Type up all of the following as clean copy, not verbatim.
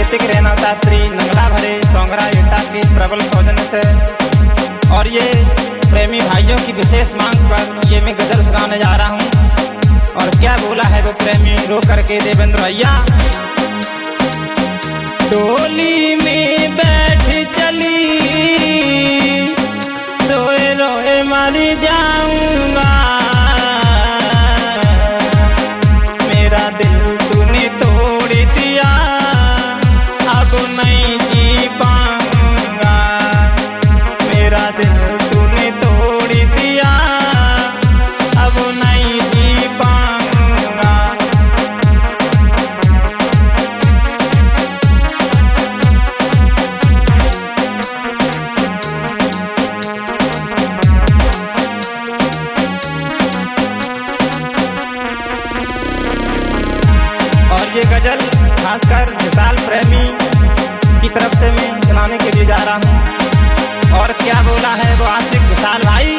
ऋतिक रैना शास्त्री नंगला भरे सोंगरा इटा के प्रबल सौजन्य से और ये प्रेमी भाइयों की विशेष मांग पर ये मैं गजल सुनाने जा रहा हूँ। और क्या बोला है वो प्रेमी रो करके देवेंद्र भैया। डोली में बैठ चली रोए रोए मर जाऊंगा, मेरा दिल तूने तोड़ दिया अब नहीं जी पाऊंगा, मेरा दिल तूने तोड़ दिया अब नहीं जी पाऊंगा। और ये गजल खासकर विशाल प्रेमी की तरफ से मैं सुनाने के लिए जा रहा हूँ। और क्या बोला है वो आशिक विशाल भाई।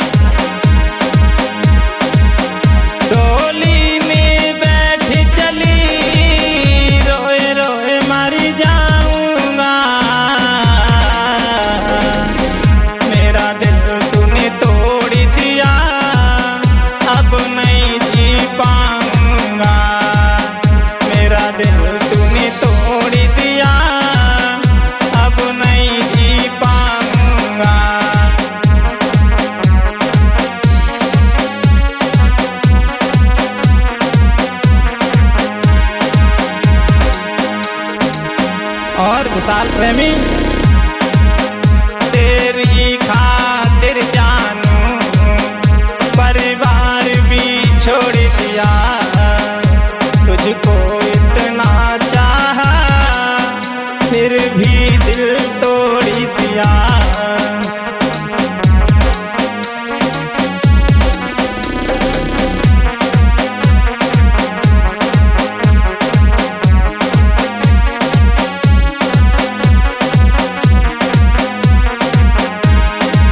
डोली में बैठ चली रोए रोए मर जाऊंगा, मेरा दिल तूने तोड़ दिया अब नहीं जी पाऊंगा, मेरा दिल तूने तोड़ दिया अब नहीं जी पाऊंगा। और विशाल प्रेमी तेरी खातिर जानू परिवार भी छोड़ दिया, तुझको इतना चाहा फिर भी दिल तोड़ दिया।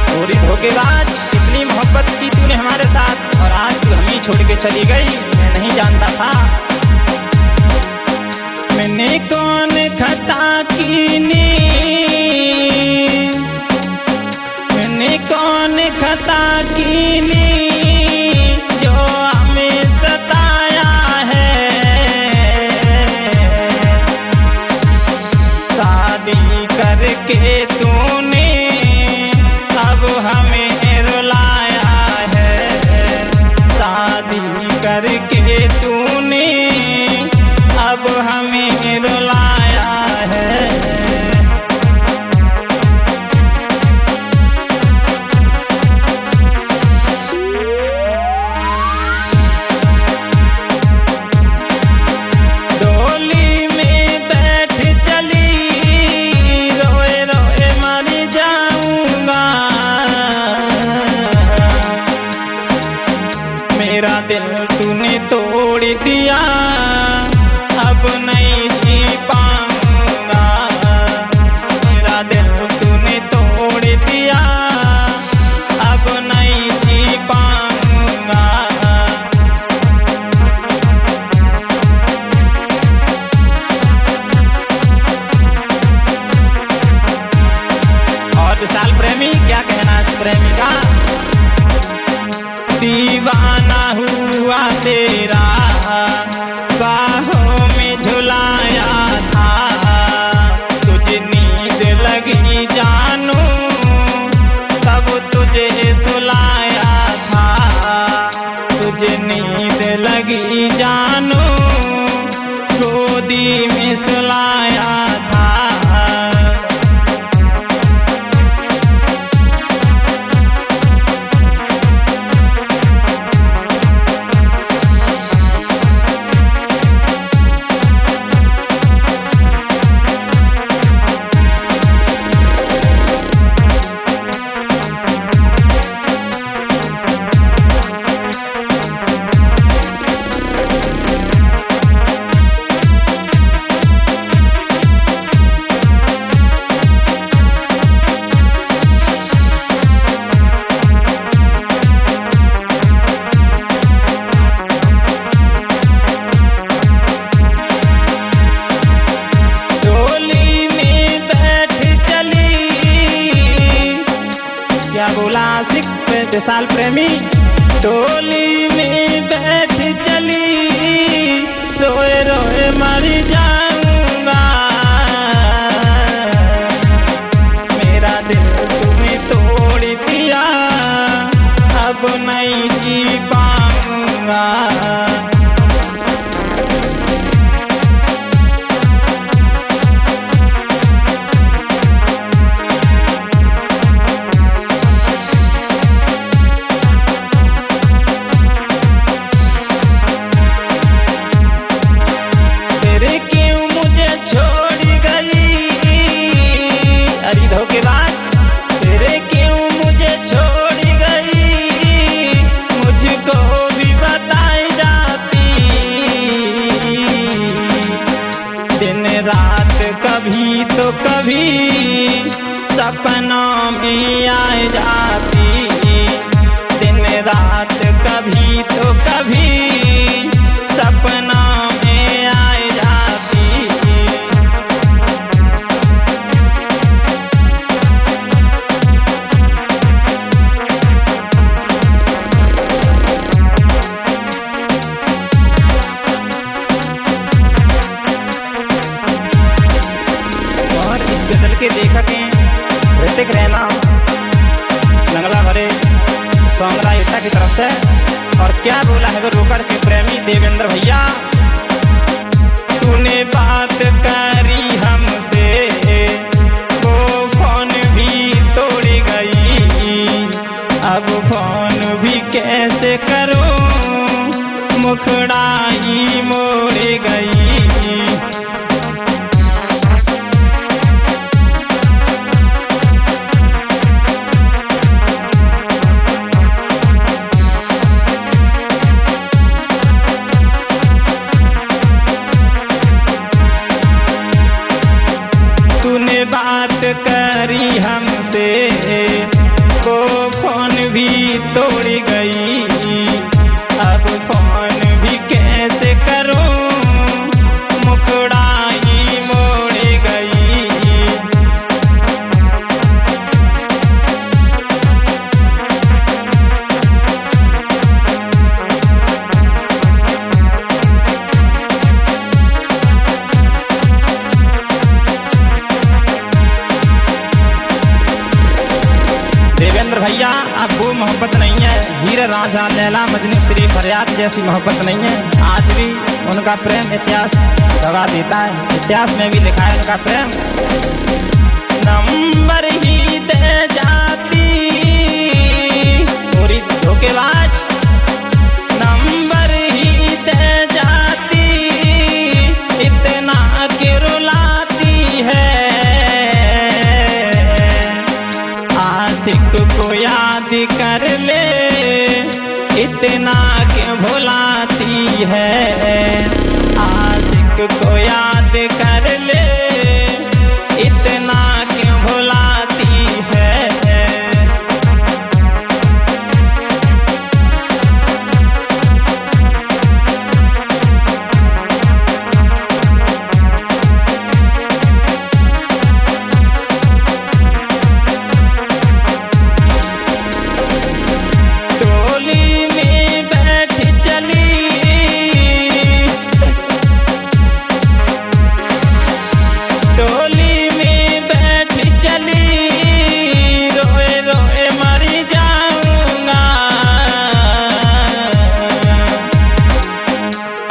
पूरी धोखेबाज इतनी मोहब्बत की तूने हमारे साथ और आज तू हमें छोड़ के चली गई, मैं नहीं जानता था। मैंने कौन खता की नी, मैंने कौन खता की नी जो हमें सताया है, शादी करके तूने अब हमें रुलाया है, शादी करके तूने अब हमें रुलाया है। डोली में बैठ चली रोए रोए मर विशाल प्रेमी। टोली में बैठ चली रोए रोए मर जाऊंगा, मेरा दिल तूने तोड़ दिया, अब नहीं जी पाऊंगा। कभी तो कभी सपनों में आ जाती, दिन रात कभी तो कभी सपनों में आ जाती। गजल के लेखक हैं ऋतिक रैना, नंगला भरे सोंगरा ईटा की तरफ से। और क्या बोला है वो रोकर के प्रेमी देवेंद्र भैया। तूने बात करी हमसे वो फोन भी तोड़ गई, अब फोन भी कैसे करूं, मुखड़ा ही मोड़ गई। बात करी हमसे वो फोन भी तोड़ गई, अब फोन भी कैसे करूं, मुखड़ा ही मोड़ गई। देवेंद्र भैया अब वो मोहब्बत नहीं है, हीर रांझा लैला मजनू श्री फरियाद जैसी मोहब्बत नहीं है। आज भी उनका प्रेम इतिहास दगा देता है, इतिहास में भी लिखा है उनका प्रेम। नंबर ही दे जाती पूरी धोखेबाज, नंबर ही दे जाती, इतना क्यों रुलाती है, आशिक को याद कर ले, इतना क्यों भुलाती है, आशिक को याद कर ले, इतना क्यों भुलाती है।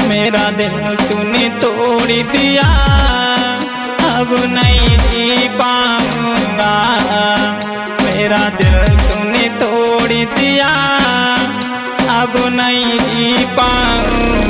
मेरा दिल तूने तोड़ दिया, अब नहीं जी पाऊंगा, मेरा दिल तूने तोड़ दिया, अब नहीं जी पाऊंगा।